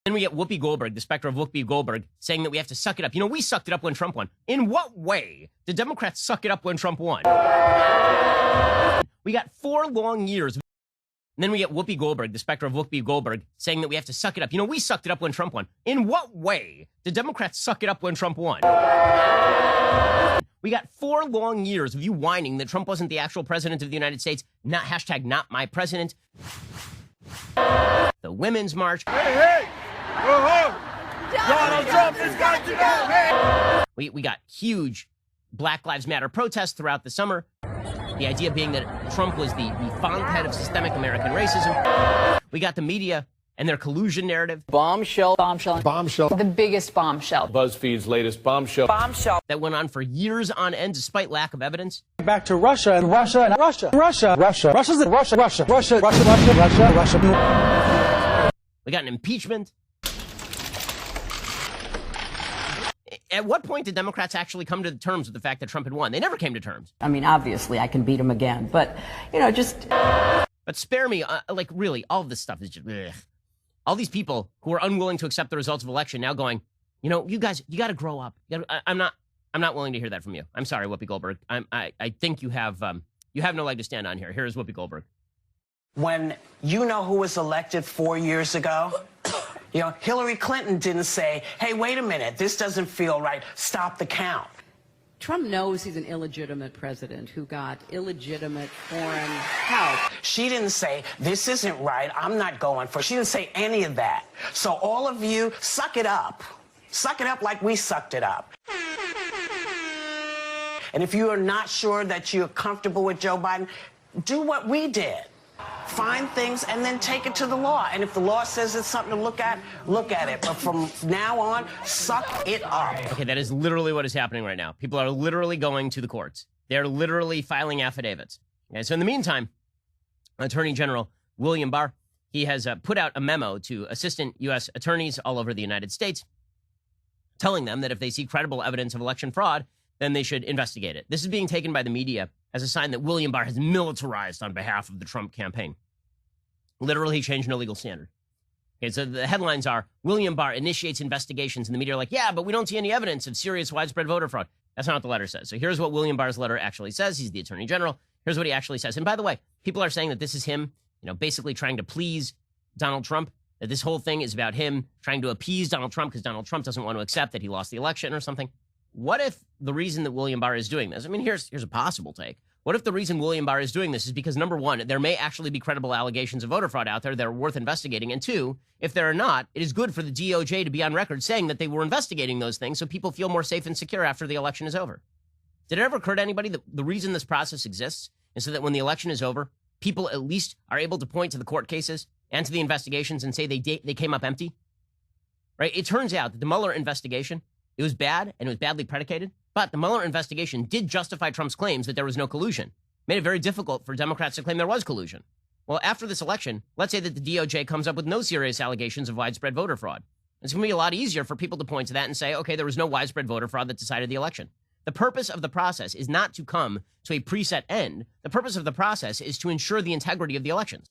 Then we get Wuppi Goldberg, the specter of Wuppi Goldberg, saying that we have to suck it up. You know, we sucked it up when Trump won. In what way did Democrats suck it up when Trump won? We got 4 long years. And then we get Wuppi Goldberg, the specter of Wuppi Goldberg, saying that we have to suck it up. You know, we sucked it up when Trump won. In what way did Democrats suck it up when Trump won? We got 4 long years of you whining that Trump wasn't the actual president of the United States. Not hashtag not my president. The Women's March. Hey, hey! Whoa, Donald Trump has got to go! Hey! We got huge Black Lives Matter protests throughout the summer. The idea being that Trump was the font head of systemic American racism. We got the media and their collusion narrative. Bombshell. The biggest bombshell. BuzzFeed's latest bombshell. That went on for years on end despite lack of evidence. Back to Russia and Russia. We got an impeachment. At what point did Democrats actually come to terms with the fact that Trump had won? They never came to terms. I mean, obviously, I can beat him again, but, you know, just... But spare me, like, really, all of this stuff is just... Ugh. All these people who are unwilling to accept the results of election now going, you know, you guys, you got to grow up. I'm not willing to hear that from you. I'm sorry, Wuppi Goldberg. I think you have no leg to stand on here. Here's Wuppi Goldberg. When you know who was elected 4 years ago, you know, Hillary Clinton didn't say, hey, wait a minute, this doesn't feel right, stop the count. Trump knows he's an illegitimate president who got illegitimate foreign help. She didn't say, this isn't right, I'm not going for it. She didn't say any of that. So all of you, suck it up. Suck it up like we sucked it up. And if you are not sure that you're comfortable with Joe Biden, do what we did. Find things and then take it to the law. And if the law says it's something to look at it. But from now on, suck it up. Okay, that is literally what is happening right now. People are literally going to the courts. They're literally filing affidavits. Okay, so in the meantime, Attorney General William Barr, he has put out a memo to assistant U.S. attorneys all over the United States, telling them that if they see credible evidence of election fraud, then they should investigate it. This is being taken by the media as a sign that William Barr has militarized on behalf of the Trump campaign. Literally, he changed no legal standard. Okay, so the headlines are, William Barr initiates investigations, and the media are like, yeah, but we don't see any evidence of serious widespread voter fraud. That's not what the letter says. So here's what William Barr's letter actually says. He's the Attorney General. Here's what he actually says. And by the way, people are saying that this is him, you know, basically trying to please Donald Trump, that this whole thing is about him trying to appease Donald Trump because Donald Trump doesn't want to accept that he lost the election or something. What if the reason that William Barr is doing this, I mean, here's a possible take. What if the reason William Barr is doing this is because, number one, there may actually be credible allegations of voter fraud out there that are worth investigating, and two, if there are not, it is good for the DOJ to be on record saying that they were investigating those things so people feel more safe and secure after the election is over. Did it ever occur to anybody that the reason this process exists is so that when the election is over, people at least are able to point to the court cases and to the investigations and say they came up empty? Right? It turns out that the Mueller investigation, it was bad and it was badly predicated, but the Mueller investigation did justify Trump's claims that there was no collusion. Made it very difficult for Democrats to claim there was collusion. Well, after this election, let's say that the DOJ comes up with no serious allegations of widespread voter fraud. It's going to be a lot easier for people to point to that and say, okay, there was no widespread voter fraud that decided the election. The purpose of the process is not to come to a preset end. The purpose of the process is to ensure the integrity of the elections.